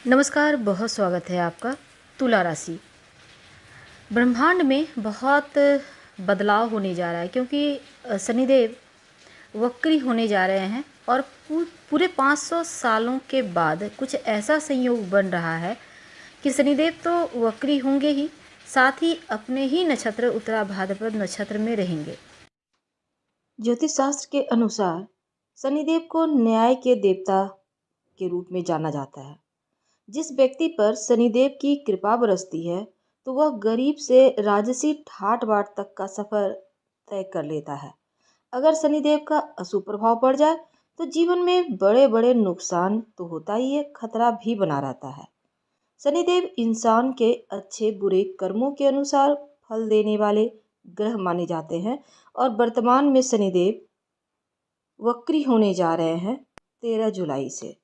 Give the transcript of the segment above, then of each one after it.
नमस्कार, बहुत स्वागत है आपका। तुला राशि ब्रह्मांड में बहुत बदलाव होने जा रहा है क्योंकि शनिदेव वक्री होने जा रहे हैं और पूरे 500 सालों के बाद कुछ ऐसा संयोग बन रहा है कि शनिदेव तो वक्री होंगे ही, साथ ही अपने ही नक्षत्र उत्तरा भाद्रपद नक्षत्र में रहेंगे। ज्योतिष शास्त्र के अनुसार शनिदेव को न्याय के देवता के रूप में जाना जाता है। जिस व्यक्ति पर शनिदेव की कृपा बरसती है तो वह गरीब से राजसी ठाट बाट तक का सफर तय कर लेता है। अगर शनिदेव का अशुभ प्रभाव पड़ जाए तो जीवन में बड़े बड़े नुकसान तो होता ही है, खतरा भी बना रहता है। शनिदेव इंसान के अच्छे बुरे कर्मों के अनुसार फल देने वाले ग्रह माने जाते हैं और वर्तमान में शनिदेव वक्री होने जा रहे हैं 13 जुलाई से।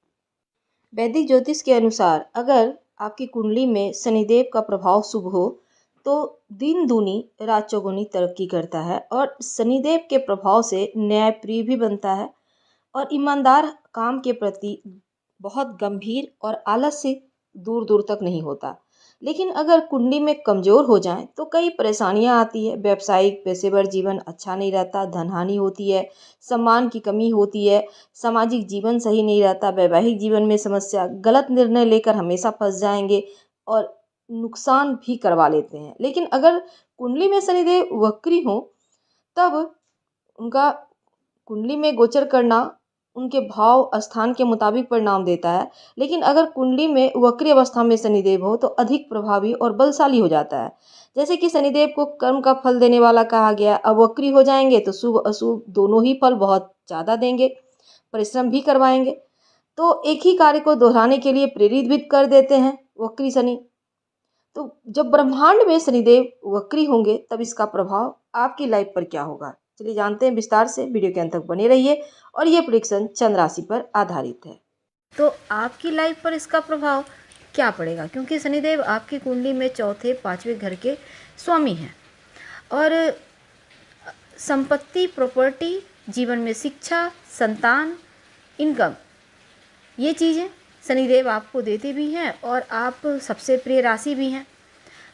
वैदिक ज्योतिष के अनुसार अगर आपकी कुंडली में शनिदेव का प्रभाव शुभ हो तो दिन दूनी रात चौगुनी तरक्की करता है और शनिदेव के प्रभाव से न्यायप्रिय भी बनता है और ईमानदार, काम के प्रति बहुत गंभीर और आलस्य दूर दूर तक नहीं होता। लेकिन अगर कुंडली में कमज़ोर हो जाए तो कई परेशानियां आती है। व्यावसायिक पेशेवर जीवन अच्छा नहीं रहता, धनहानि होती है, सम्मान की कमी होती है, सामाजिक जीवन सही नहीं रहता, वैवाहिक जीवन में समस्या, गलत निर्णय लेकर हमेशा फंस जाएंगे और नुकसान भी करवा लेते हैं। लेकिन अगर कुंडली में शनिदेव वक्री हो तब उनका कुंडली में गोचर करना उनके भाव स्थान के मुताबिक परिणाम देता है। लेकिन अगर कुंडली में वक्री अवस्था में शनिदेव हो तो अधिक प्रभावी और बलशाली हो जाता है। जैसे कि शनिदेव को कर्म का फल देने वाला कहा गया, अब वक्री हो जाएंगे तो शुभ अशुभ दोनों ही फल बहुत ज़्यादा देंगे, परिश्रम भी करवाएंगे, तो एक ही कार्य को दोहराने के लिए प्रेरित भी कर देते हैं वक्री शनि। तो जब ब्रह्मांड में शनिदेव वक्री होंगे तब इसका प्रभाव आपकी लाइफ पर क्या होगा, चलिए जानते हैं विस्तार से। वीडियो के अंत तक बने रहिए और ये प्रेडिक्शन चंद्र राशि पर आधारित है। तो आपकी लाइफ पर इसका प्रभाव क्या पड़ेगा, क्योंकि शनिदेव आपकी कुंडली में चौथे पांचवें घर के स्वामी हैं और संपत्ति, प्रॉपर्टी, जीवन में शिक्षा, संतान, इनकम, ये चीज़ें शनिदेव आपको देते भी हैं और आप सबसे प्रिय राशि भी हैं।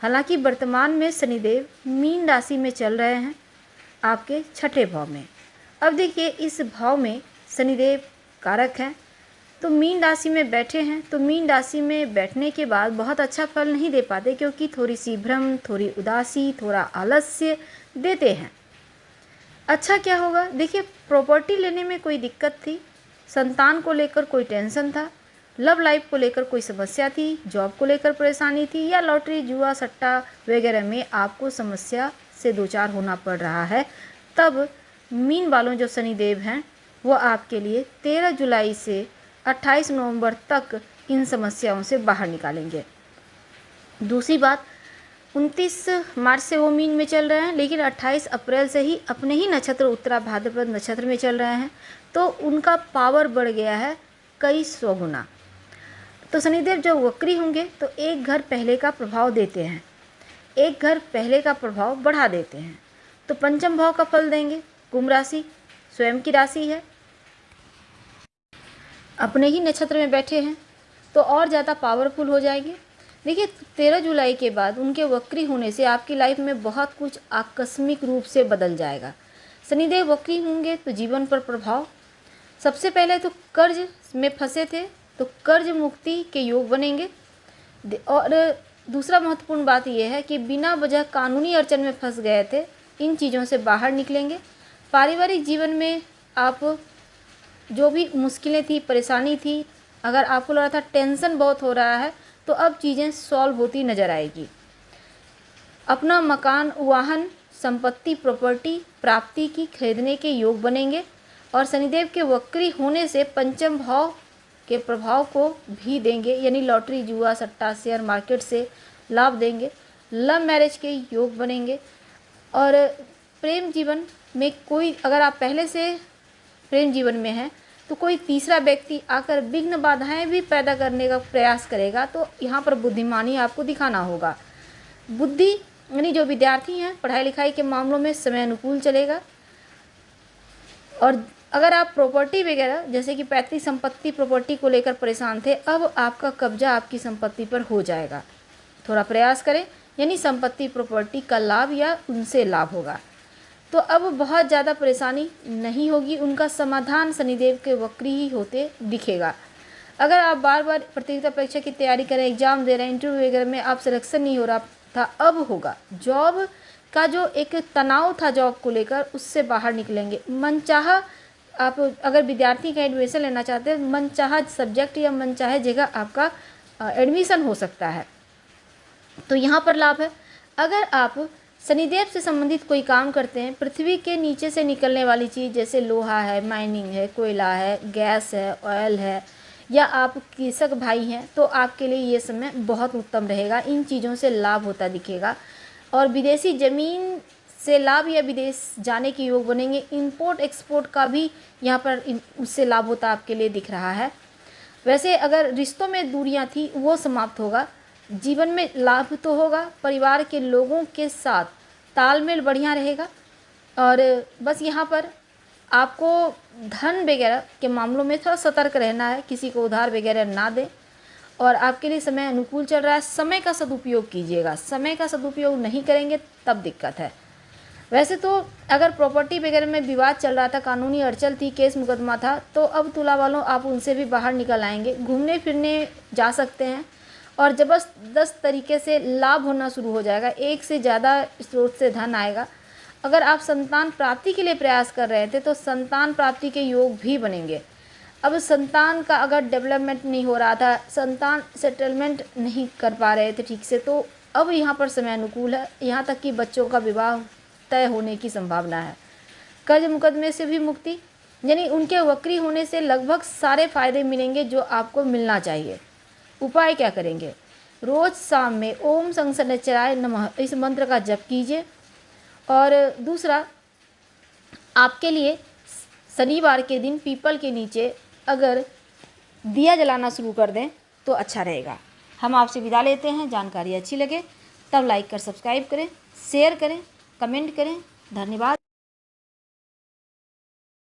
हालांकि वर्तमान में शनिदेव मीन राशि में चल रहे हैं, आपके छठे भाव में। अब देखिए, इस भाव में शनिदेव कारक हैं तो मीन राशि में बैठे हैं, तो मीन राशि में बैठने के बाद बहुत अच्छा फल नहीं दे पाते क्योंकि थोड़ी सी भ्रम, थोड़ी उदासी, थोड़ा आलस्य देते हैं। अच्छा क्या होगा, देखिए प्रॉपर्टी लेने में कोई दिक्कत थी, संतान को लेकर कोई टेंशन था, लव लाइफ को लेकर कोई समस्या थी, जॉब को लेकर परेशानी थी, या लॉटरी, जुआ, सट्टा वगैरह में आपको समस्या से दो चार होना पड़ रहा है, तब मीन वालों जो शनिदेव हैं वो आपके लिए 13 जुलाई से 28 नवंबर तक इन समस्याओं से बाहर निकालेंगे। दूसरी बात, 29 मार्च से वो मीन में चल रहे हैं, लेकिन 28 अप्रैल से ही अपने ही नक्षत्र उत्तरा भाद्रपद नक्षत्र में चल रहे हैं, तो उनका पावर बढ़ गया है कई सौ गुना। तो शनिदेव जब वक्री होंगे तो एक घर पहले का प्रभाव देते हैं, एक घर पहले का प्रभाव बढ़ा देते हैं, तो पंचम भाव का फल देंगे। कुंभ राशि स्वयं की राशि है, अपने ही नक्षत्र में बैठे हैं तो और ज़्यादा पावरफुल हो जाएगी। देखिए 13 जुलाई के बाद उनके वक्री होने से आपकी लाइफ में बहुत कुछ आकस्मिक रूप से बदल जाएगा। शनिदेव वक्री होंगे तो जीवन पर प्रभाव, सबसे पहले तो कर्ज में फंसे थे तो कर्ज मुक्ति के योग बनेंगे, और दूसरा महत्वपूर्ण बात यह है कि बिना वजह कानूनी अड़चन में फंस गए थे, इन चीज़ों से बाहर निकलेंगे। पारिवारिक जीवन में आप जो भी मुश्किलें थी, परेशानी थी, अगर आपको लग रहा था टेंशन बहुत हो रहा है, तो अब चीज़ें सॉल्व होती नज़र आएगी। अपना मकान, वाहन, संपत्ति, प्रॉपर्टी प्राप्ति की खरीदने के योग बनेंगे और शनिदेव के वक्री होने से पंचम भाव के प्रभाव को भी देंगे, यानी लॉटरी, जुआ, सट्टा, शेयर मार्केट से लाभ देंगे। लव मैरिज के योग बनेंगे और प्रेम जीवन में कोई, अगर आप पहले से प्रेम जीवन में हैं तो कोई तीसरा व्यक्ति आकर विघ्न बाधाएं भी पैदा करने का प्रयास करेगा, तो यहाँ पर बुद्धिमानी आपको दिखाना होगा। बुद्धि यानी जो विद्यार्थी हैं, पढ़ाई लिखाई के मामलों में समय अनुकूल चलेगा और अगर आप प्रॉपर्टी वगैरह जैसे कि पैतृक संपत्ति प्रॉपर्टी को लेकर परेशान थे, अब आपका कब्जा आपकी संपत्ति पर हो जाएगा। थोड़ा प्रयास करें, यानी संपत्ति प्रॉपर्टी का लाभ या उनसे लाभ होगा। तो अब बहुत ज़्यादा परेशानी नहीं होगी, उनका समाधान शनिदेव के वक्री ही होते दिखेगा। अगर आप बार बार प्रतियोगिता परीक्षा की तैयारी करें, एग्जाम दे रहे हैं, इंटरव्यू वगैरह में आप सिलेक्शन नहीं हो रहा था, अब होगा। जॉब का जो एक तनाव था जॉब को लेकर, उससे बाहर निकलेंगे। मनचाहा आप अगर विद्यार्थी का एडमिशन लेना चाहते हैं, मनचाहा सब्जेक्ट या मनचाहे जगह आपका एडमिशन हो सकता है, तो यहाँ पर लाभ है। अगर आप शनिदेव से संबंधित कोई काम करते हैं, पृथ्वी के नीचे से निकलने वाली चीज़ जैसे लोहा है, माइनिंग है, कोयला है, गैस है, ऑयल है, या आप कृषक भाई हैं, तो आपके लिए ये समय बहुत उत्तम रहेगा। इन चीज़ों से लाभ होता दिखेगा। और विदेशी ज़मीन से लाभ या विदेश जाने के योग बनेंगे। इंपोर्ट एक्सपोर्ट का भी यहाँ पर उससे लाभ होता आपके लिए दिख रहा है। वैसे अगर रिश्तों में दूरियां थी वो समाप्त होगा। जीवन में लाभ तो होगा, परिवार के लोगों के साथ तालमेल बढ़िया रहेगा। और बस यहाँ पर आपको धन वगैरह के मामलों में थोड़ा सतर्क रहना है, किसी को उधार वगैरह ना दें। और आपके लिए समय अनुकूल चल रहा है, समय का सदुपयोग कीजिएगा। समय का सदुपयोग नहीं करेंगे तब दिक्कत है। वैसे तो अगर प्रॉपर्टी वगैरह में विवाद चल रहा था, कानूनी अड़चन थी, केस मुकदमा था, तो अब तुला वालों आप उनसे भी बाहर निकल आएंगे, घूमने फिरने जा सकते हैं और ज़बरदस्त तरीके से लाभ होना शुरू हो जाएगा। एक से ज़्यादा स्रोत से धन आएगा। अगर आप संतान प्राप्ति के लिए प्रयास कर रहे थे तो संतान प्राप्ति के योग भी बनेंगे। अब संतान का अगर डेवलपमेंट नहीं हो रहा था, संतान सेटलमेंट नहीं कर पा रहे थे ठीक से, तो अब यहाँ पर समय अनुकूल है। यहाँ तक कि बच्चों का विवाह तय होने की संभावना है। कर्ज मुकदमे से भी मुक्ति, यानी उनके वक्री होने से लगभग सारे फायदे मिलेंगे जो आपको मिलना चाहिए। उपाय क्या करेंगे? रोज शाम में ओम शनिश्चराय नमः इस मंत्र का जप कीजिए। और दूसरा, आपके लिए शनिवार के दिन पीपल के नीचे अगर दिया जलाना शुरू कर दें तो अच्छा रहेगा। हम आपसे विदा लेते हैं। जानकारी अच्छी लगे तब लाइक कर सब्सक्राइब करें, शेयर करें, कमेंट करें। धन्यवाद।